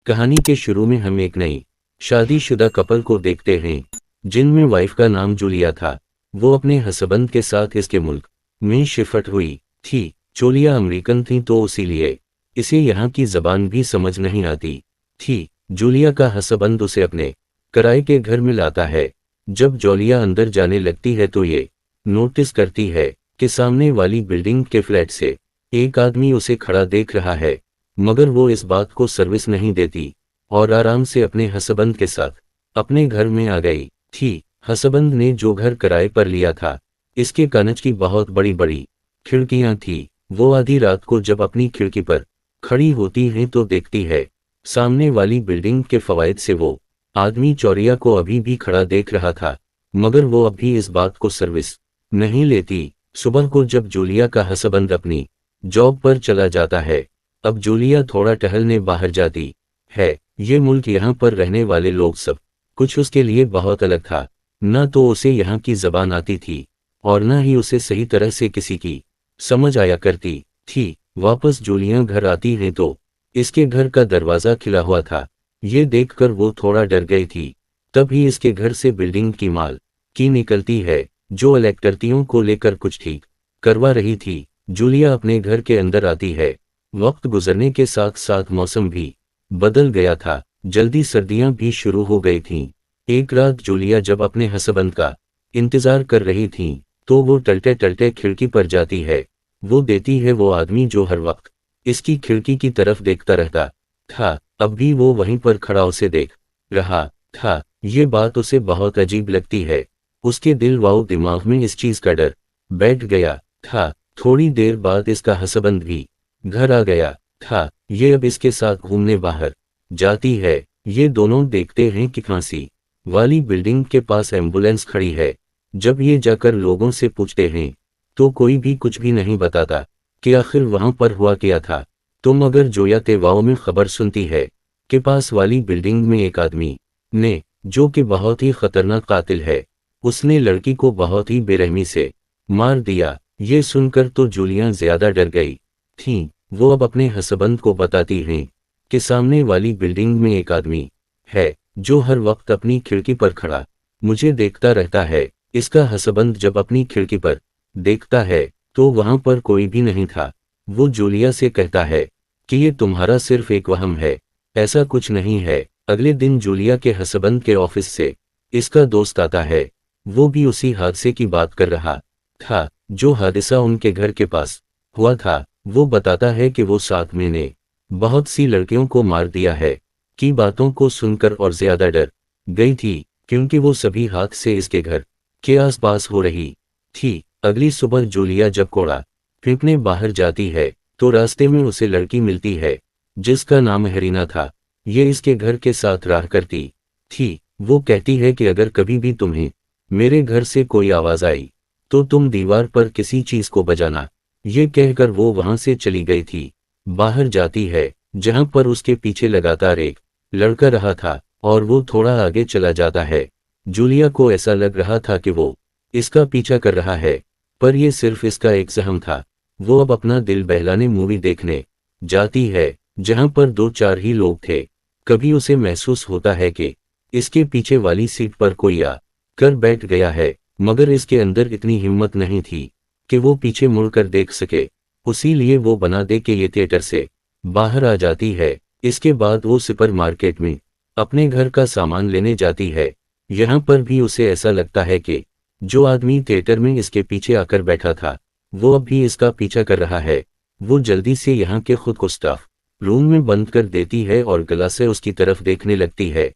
कहानी के शुरू में हम एक नई शादीशुदा कपल को देखते हैं जिनमें वाइफ का नाम जूलिया था। वो अपने हस्बैंड के साथ इसके मुल्क में शिफ्ट हुई थी। जूलिया अमेरिकन थी तो इसीलिए इसे यहाँ की जबान भी समझ नहीं आती थी। जूलिया का हस्बैंड उसे अपने किराए के घर में लाता है। जब जूलिया अंदर जाने लगती है तो ये नोटिस करती है कि सामने वाली बिल्डिंग के फ्लैट से एक आदमी उसे खड़ा देख रहा है, मगर वो इस बात को सर्विस नहीं देती और आराम से अपने हस्बैंड के साथ अपने घर में आ गई थी। हस्बैंड ने जो घर किराए पर लिया था, इसके कांच की बहुत बड़ी बड़ी खिड़कियां थी। वो आधी रात को जब अपनी खिड़की पर खड़ी होती है तो देखती है सामने वाली बिल्डिंग के फवायद से वो आदमी जूलिया को अभी भी खड़ा देख रहा था, मगर वो अभी इस बात को सर्विस नहीं लेती। सुबह को जब जूलिया का हस्बैंड अपनी जॉब पर चला जाता है, अब जूलिया थोड़ा टहलने बाहर जाती है। ये मुल्क यहाँ पर रहने वाले लोग सब कुछ उसके लिए बहुत अलग था। न तो उसे यहाँ की जबान आती थी और न ही उसे सही तरह से किसी की समझ आया करती थी। वापस जूलिया घर आती है तो इसके घर का दरवाज़ा खिला हुआ था। ये देखकर वो थोड़ा डर गई थी। तभी इसके घर से बिल्डिंग की माल की निकलती है, जो इलेक्ट्रिशियन को लेकर कुछ ठीक करवा रही थी। जूलिया अपने घर के अंदर आती है। वक्त गुजरने के साथ साथ मौसम भी बदल गया था। जल्दी सर्दियां भी शुरू हो गई थीं। एक रात जूलिया जब अपने हस्बैंड का इंतजार कर रही थी तो वो टलते टलते खिड़की पर जाती है। वो देती है वो आदमी जो हर वक्त इसकी खिड़की की तरफ देखता रहता था, अब भी वो वहीं पर खड़ा उसे देख रहा था। ये बात उसे बहुत अजीब लगती है। उसके दिमाग में इस चीज का डर बैठ गया था। थोड़ी देर बाद इसका हस्बैंड भी घर आ गया था। ये अब इसके साथ घूमने बाहर जाती है। ये दोनों देखते हैं कि फांसी वाली बिल्डिंग के पास एम्बुलेंस खड़ी है। जब ये जाकर लोगों से पूछते हैं तो कोई भी कुछ भी नहीं बताता कि आखिर वहां पर हुआ क्या था। तो मगर जोया तेवाओ में खबर सुनती है कि पास वाली बिल्डिंग में एक आदमी ने, जो कि बहुत ही खतरनाक कातिल है, उसने लड़की को बहुत ही बेरहमी से मार दिया। ये सुनकर तो जूलिया ज्यादा डर गई थी। वो अब अपने हस्बैंड को बताती हैं कि सामने वाली बिल्डिंग में एक आदमी है जो हर वक्त अपनी खिड़की पर खड़ा मुझे देखता रहता है। इसका हस्बैंड जब अपनी खिड़की पर देखता है तो वहां पर कोई भी नहीं था। वो जूलिया से कहता है कि ये तुम्हारा सिर्फ एक वहम है, ऐसा कुछ नहीं है। अगले दिन जूलिया के हस्बैंड के ऑफिस से इसका दोस्त आता है। वो भी उसी हादसे की बात कर रहा था जो हादसा उनके घर के पास हुआ था। वो बताता है कि वो साथ में ने बहुत सी लड़कियों को मार दिया है। की बातों को सुनकर और ज्यादा डर गई थी क्योंकि वो सभी हादसे इसके घर के आसपास हो रही थी। अगली सुबह जूलिया जब कोड़ा फेंकने बाहर जाती है तो रास्ते में उसे लड़की मिलती है जिसका नाम हेरिना था। ये इसके घर के साथ रहा करती थी। वो कहती है कि अगर कभी भी तुम्हें मेरे घर से कोई आवाज आई तो तुम दीवार पर किसी चीज को बजाना। ये कहकर वो वहां से चली गई थी। बाहर जाती है जहां पर उसके पीछे लगातार एक लड़का रहा था और वो थोड़ा आगे चला जाता है। जूलिया को ऐसा लग रहा था कि वो इसका पीछा कर रहा है, पर यह सिर्फ इसका एक सहम था। वो अब अपना दिल बहलाने मूवी देखने जाती है जहां पर 2-4 ही लोग थे। कभी उसे महसूस होता है कि इसके पीछे वाली सीट पर कोई आ कर बैठ गया है, मगर इसके अंदर इतनी हिम्मत नहीं थी कि वो पीछे मुड़कर देख सके। उसीलिए वो बना दे कि ये थिएटर से बाहर आ जाती है। इसके बाद वो सुपर मार्केट में अपने घर का सामान लेने जाती है। यहाँ पर भी उसे ऐसा लगता है कि जो आदमी थिएटर में इसके पीछे आकर बैठा था वो अब भी इसका पीछा कर रहा है। वो जल्दी से यहाँ के खुद को स्टाफ रूम में बंद कर देती है और गला से उसकी तरफ देखने लगती है।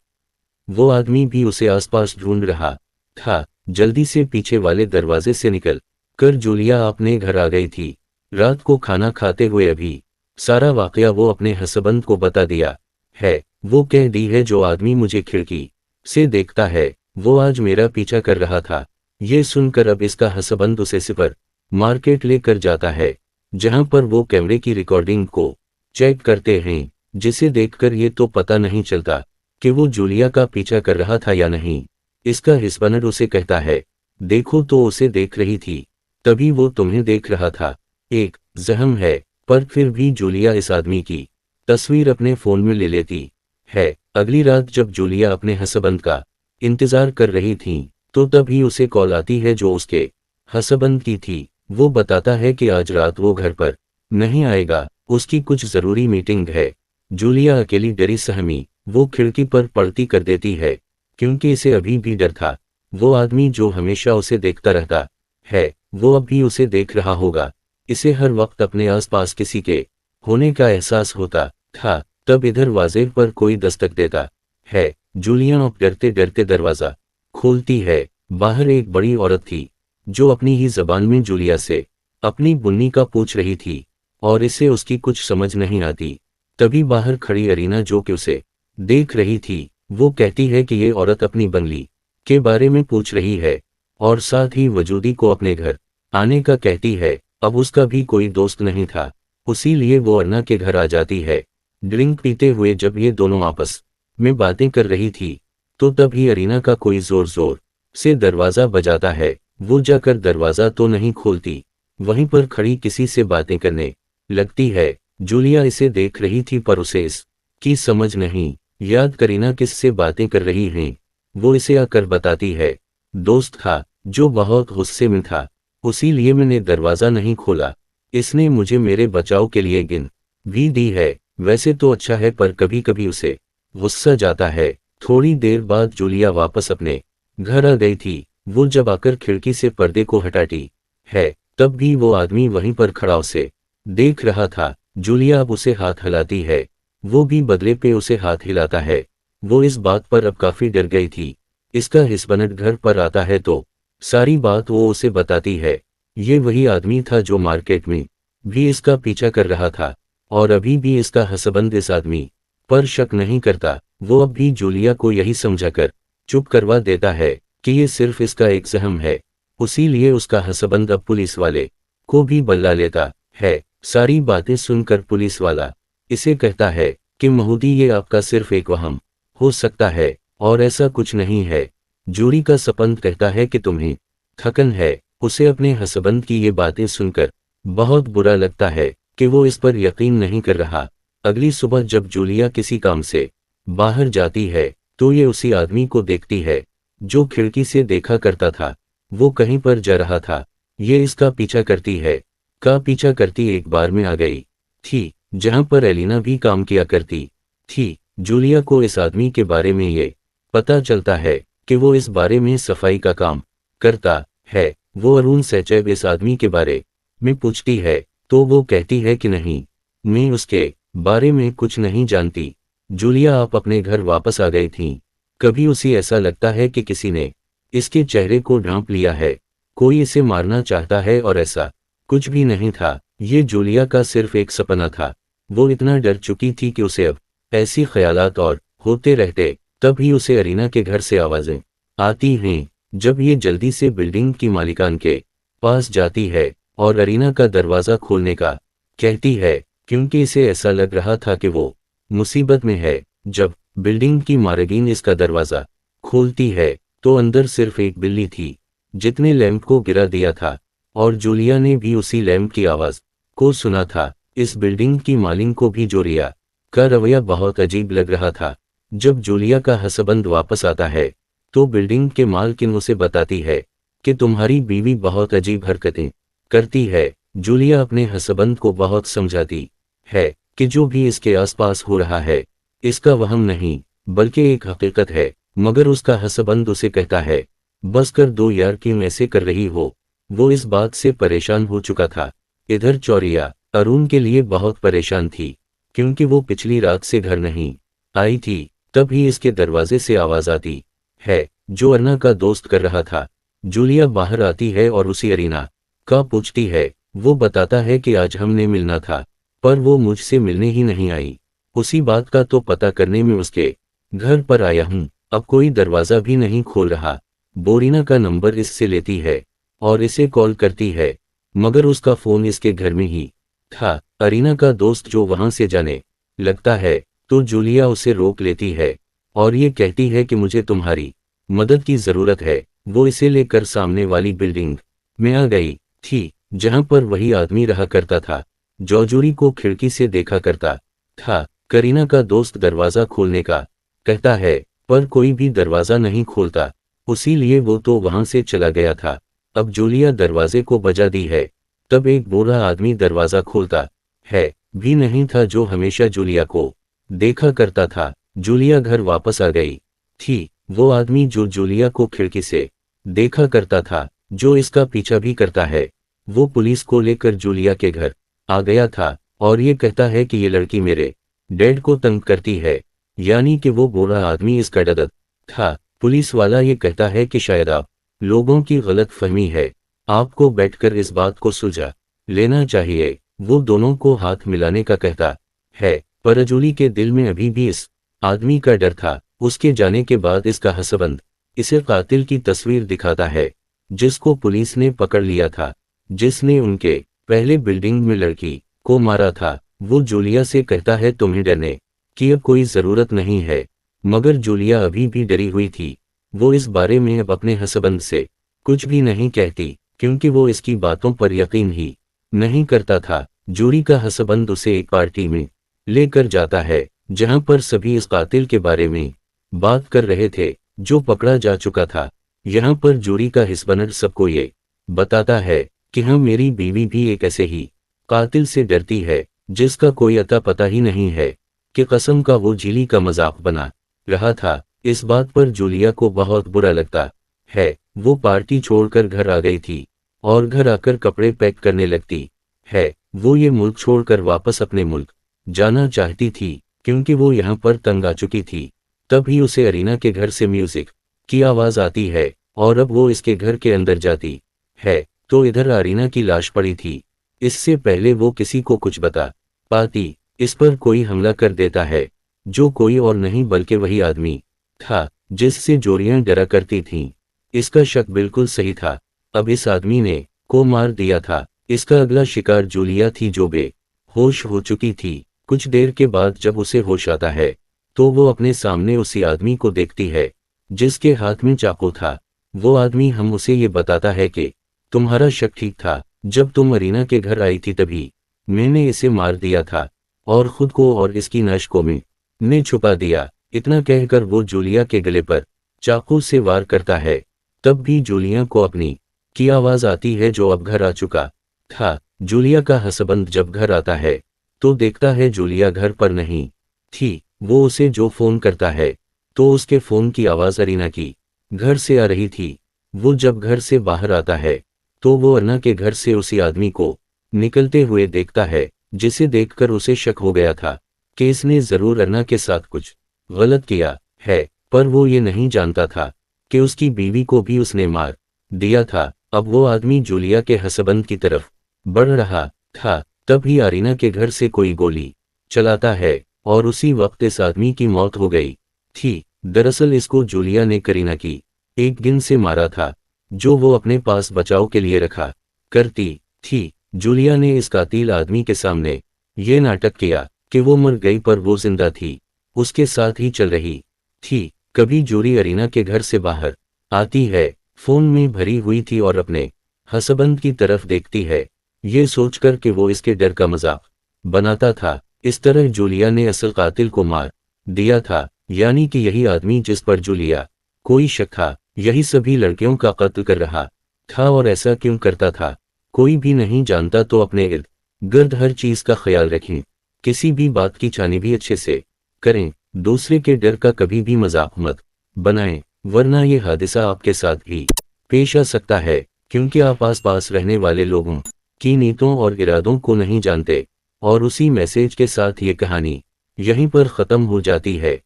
वो आदमी भी उसे आसपास ढूंढ रहा था। जल्दी से पीछे वाले दरवाजे से निकल कर जूलिया अपने घर आ गई थी। रात को खाना खाते हुए अभी सारा वाकया वो अपने हस्बैंड को बता दिया है। वो कह दी है जो आदमी मुझे खिड़की से देखता है वो आज मेरा पीछा कर रहा था। ये सुनकर अब इसका हस्बैंड उसे सुपर मार्केट लेकर जाता है जहां पर वो कैमरे की रिकॉर्डिंग को चेक करते हैं, जिसे देखकर ये तो पता नहीं चलता कि वो जूलिया का पीछा कर रहा था या नहीं। इसका हस्बैंड उसे कहता है देखो तो उसे देख रही थी, तभी वो तुम्हें देख रहा था। एक जहम है, पर फिर भी जूलिया इस आदमी की तस्वीर अपने फोन में ले लेती है। अगली रात जब जूलिया अपने हसबंद का इंतजार कर रही थी तो तभी उसे कॉल आती है जो उसके हसबंद की थी। वो बताता है कि आज रात वो घर पर नहीं आएगा, उसकी कुछ जरूरी मीटिंग है। जूलिया अकेली डरी सहमी वो खिड़की पर पलटी कर देती है क्योंकि इसे अभी भी डर था। वो आदमी जो हमेशा उसे देखता रहता है वो अब भी उसे देख रहा होगा। इसे हर वक्त अपने आसपास किसी के होने का एहसास होता था। तब इधर वाजे पर कोई दस्तक देता है। जूलिया अब डरते डरते दरवाजा खोलती है। बाहर एक बड़ी औरत थी जो अपनी ही जबान में जूलिया से अपनी बुन्नी का पूछ रही थी और इसे उसकी कुछ समझ नहीं आती। तभी बाहर खड़ी अरीना जो कि उसे देख रही थी, वो कहती है कि ये औरत अपनी बंगली के बारे में पूछ रही है और साथ ही वजूदी को अपने घर आने का कहती है। अब उसका भी कोई दोस्त नहीं था, उसीलिए वो अर्ना के घर आ जाती है। ड्रिंक पीते हुए जब ये दोनों आपस में बातें कर रही थी तो तभी अरीना का कोई जोर जोर से दरवाजा बजाता है। वो जाकर दरवाजा तो नहीं खोलती, वहीं पर खड़ी किसी से बातें करने लगती है। जूलिया इसे देख रही थी पर उसे इसकी समझ नहीं। याद करीना किससे बातें कर रही हैं, वो इसे आकर बताती है। दोस्त था जो बहुत गुस्से में था, उसीलिए मैंने दरवाजा नहीं खोला। इसने मुझे मेरे बचाव के लिए गिन भी दी है। वैसे तो अच्छा है पर कभी कभी उसे गुस्सा जाता है। थोड़ी देर बाद जूलिया वापस अपने घर आ गई थी। वो जब आकर खिड़की से पर्दे को हटाती है तब भी वो आदमी वहीं पर खड़ा उसे देख रहा था। जूलिया अब उसे हाथ हिलाती है, वो भी बदले पे उसे हाथ हिलाता है। वो इस बात पर अब काफी डर गई थी। इसका हस्बैंड घर पर आता है तो सारी बात वो उसे बताती है। ये वही आदमी था जो मार्केट में भी इसका पीछा कर रहा था और अभी भी इसका हस्बैंड इस आदमी पर शक नहीं करता। वो अब भी जूलिया को यही समझाकर चुप करवा देता है कि ये सिर्फ इसका एक सहम है। उसीलिए उसका हस्बैंड अब पुलिस वाले को भी बुला लेता है। सारी बातें सुनकर पुलिस वाला इसे कहता है कि महोदय ये आपका सिर्फ एक वहम हो सकता है और ऐसा कुछ नहीं है। जूरी का सपंद कहता है कि तुम्हें थकन है। उसे अपने हस्बैंड की ये बातें सुनकर बहुत बुरा लगता है कि वो इस पर यकीन नहीं कर रहा। अगली सुबह जब जूलिया किसी काम से बाहर जाती है तो ये उसी आदमी को देखती है जो खिड़की से देखा करता था। वो कहीं पर जा रहा था। ये इसका पीछा करती है का पीछा करती एक बार में आ गई थी जहां पर एलिना भी काम किया करती थी। जूलिया को इस आदमी के बारे में ये पता चलता है कि वो इस बारे में सफाई का काम करता है। वो अरुण सैचैब इस आदमी के बारे में पूछती है तो वो कहती है कि नहीं, मैं उसके बारे में कुछ नहीं जानती। जूलिया आप अपने घर वापस आ गई थीं। कभी उसे ऐसा लगता है कि किसी ने इसके चेहरे को ढांप लिया है, कोई इसे मारना चाहता है और ऐसा कुछ भी नहीं था। ये जूलिया का सिर्फ एक सपना था। वो इतना डर चुकी थी कि उसे अब ऐसी ख्यालात और होते रहते। तभी उसे अरीना के घर से आवाजें आती हैं। जब ये जल्दी से बिल्डिंग की मालिकान के पास जाती है और अरीना का दरवाजा खोलने का कहती है क्योंकि इसे ऐसा लग रहा था कि वो मुसीबत में है। जब बिल्डिंग की मालकिन इसका दरवाजा खोलती है तो अंदर सिर्फ एक बिल्ली थी जितने लैंप को गिरा दिया था और जूलिया ने भी उसी लैंप की आवाज को सुना था। इस बिल्डिंग की मालिक को भी जोरिया का रवैया बहुत अजीब लग रहा था। जब जूलिया का हस्बैंड वापस आता है तो बिल्डिंग के मालकिन उसे बताती है कि तुम्हारी बीवी बहुत अजीब हरकतें करती है। जूलिया अपने हस्बैंड को बहुत समझाती है कि जो भी इसके आसपास हो रहा है इसका वहम नहीं बल्कि एक हकीकत है। मगर उसका हस्बैंड उसे कहता है बस कर दो यार, क्यों ऐसे कर रही हो। वो इस बात से परेशान हो चुका था। इधर चौरिया अरुण के लिए बहुत परेशान थी क्योंकि वो पिछली रात से घर नहीं आई थी। तभी इसके दरवाजे से आवाज आती है जो अर्ना का दोस्त कर रहा था। जूलिया बाहर आती है और उसी अरीना का पूछती है। वो बताता है कि आज हमने मिलना था पर वो मुझसे मिलने ही नहीं आई। उसी बात का तो पता करने में उसके घर पर आया हूं। अब कोई दरवाजा भी नहीं खोल रहा। बोरीना का नंबर इससे लेती है और इसे कॉल करती है मगर उसका फोन इसके घर में ही था। अरीना का दोस्त जो वहां से जाने लगता है तो जूलिया उसे रोक लेती है और ये कहती है कि मुझे तुम्हारी मदद की जरूरत है। वो इसे लेकर सामने वाली बिल्डिंग में आ गई थी जहां पर वही आदमी रहा करता था जो जूरी को खिड़की से देखा करता था। करीना का दोस्त दरवाज़ा खोलने का कहता है, पर कोई भी दरवाज़ा नहीं खोलता, उसीलिए वो तो वहां से चला गया था। अब जूलिया दरवाजे को बजा दी है, तब एक बूढ़ा आदमी दरवाज़ा खोलता है भी नहीं था, जो हमेशा जूलिया को देखा करता था। जूलिया घर वापस आ गई थी। वो आदमी जो जूलिया को खिड़की से देखा करता था, जो इसका पीछा भी करता है, वो पुलिस को लेकर जूलिया के घर आ गया था और ये कहता है कि ये लड़की मेरे डैड को तंग करती है, यानी कि वो बूढ़ा आदमी इसका दादा था। पुलिस वाला ये कहता है कि शायद आप लोगों की गलत फहमी है, आपको बैठकर इस बात को सुलझा लेना चाहिए। वो दोनों को हाथ मिलाने का कहता है, पर जूली के दिल में अभी भी इस आदमी का डर था। उसके जाने के बाद इसका हसबंद इसे कातिल की तस्वीर दिखाता है, जिसको पुलिस ने पकड़ लिया था, जिसने उनके पहले बिल्डिंग में लड़की को मारा था। वो जूलिया से कहता है, तुम्हें डरने की अब कोई जरूरत नहीं है। मगर जूलिया अभी भी डरी हुई थी। वो इस बारे में अब अपने हसबंद से कुछ भी नहीं कहती, क्योंकि वो इसकी बातों पर यकीन ही नहीं करता था। जूली का हसबंद उसे एक पार्टी में लेकर जाता है, जहां पर सभी इस कातिल के बारे में बात कर रहे थे, जो पकड़ा जा चुका था। यहाँ पर जूली का हसबंद सबको ये बताता है कि हाँ, मेरी बीवी भी एक ऐसे ही कातिल से डरती है, जिसका कोई अता पता ही नहीं है, कि कसम का वो जूली का मजाक बना रहा था। इस बात पर जूलिया को बहुत बुरा लगता है। वो पार्टी छोड़कर घर आ गई थी और घर आकर कपड़े पैक करने लगती है। वो ये मुल्क छोड़कर वापस अपने मुल्क जाना चाहती थी, क्योंकि वो यहाँ पर तंग आ चुकी थी। तभी उसे अरीना के घर से म्यूजिक की आवाज आती है और अब वो इसके घर के अंदर जाती है, तो इधर अरीना की लाश पड़ी थी। इससे पहले वो किसी को कुछ बता पाती, इस पर कोई हमला कर देता है, जो कोई और नहीं बल्कि वही आदमी था जिससे जोरियां डरा करती थीं। इसका शक बिल्कुल सही था। अब इस आदमी ने को मार दिया था। इसका अगला शिकार जूलिया थी, जो बेहोश हो चुकी थी। कुछ देर के बाद जब उसे होश आता है, तो वो अपने सामने उसी आदमी को देखती है, जिसके हाथ में चाकू था। वो आदमी हम उसे ये बताता है कि तुम्हारा शक ठीक था, जब तुम अरीना के घर आई थी तभी मैंने इसे मार दिया था और खुद को और इसकी नश को मैंने छुपा दिया। इतना कहकर वो जूलिया के गले पर चाकू से वार करता है। तब भी जूलिया को अपनी की आवाज आती है, जो अब घर आ चुका था। जूलिया का हसबंद जब घर आता है, तो देखता है जूलिया घर पर नहीं थी। वो उसे जो फोन करता है, तो उसके फोन की आवाज अरीना की घर से आ रही थी। वो जब घर से बाहर आता है, तो वो अरीना के घर से उसी आदमी को निकलते हुए देखता है, जिसे देखकर उसे शक हो गया था कि इसने जरूर अरीना के साथ कुछ गलत किया है। पर वो ये नहीं जानता था कि उसकी बीवी को भी उसने मार दिया था। अब वो आदमी जूलिया के हसबंद की तरफ बढ़ रहा था। तभी अरीना के घर से कोई गोली चलाता है और उसी वक्त इस आदमी की मौत हो गई थी। दरअसल इसको जूलिया ने करीना की एक गेंद से मारा था, जो वो अपने पास बचाव के लिए रखा करती थी। जूलिया ने इस कातिल आदमी के सामने ये नाटक किया कि वो मर गई, पर वो जिंदा थी, उसके साथ ही चल रही थी। कभी जूली अरीना के घर से बाहर आती है, फोन में भरी हुई थी और अपने हसबंद की तरफ देखती है, ये सोचकर कि वो इसके डर का मजाक बनाता था। इस तरह जूलिया ने असल कातिल को मार दिया था, यानी कि यही आदमी जिस पर जूलिया कोई शक था, यही सभी लड़कियों का कत्ल कर रहा था। और ऐसा क्यों करता था, कोई भी नहीं जानता। तो अपने इर्द गिर्द हर चीज का ख्याल रखें, किसी भी बात की छानबीन अच्छे से करें, दूसरे के डर का कभी भी मजाक मत बनाएं, वरना ये हादसा आपके साथ भी पेश आ सकता है, क्योंकि आप आसपास रहने वाले लोगों की नीयतों और इरादों को नहीं जानते। और उसी मैसेज के साथ ये कहानी यहीं पर ख़त्म हो जाती है।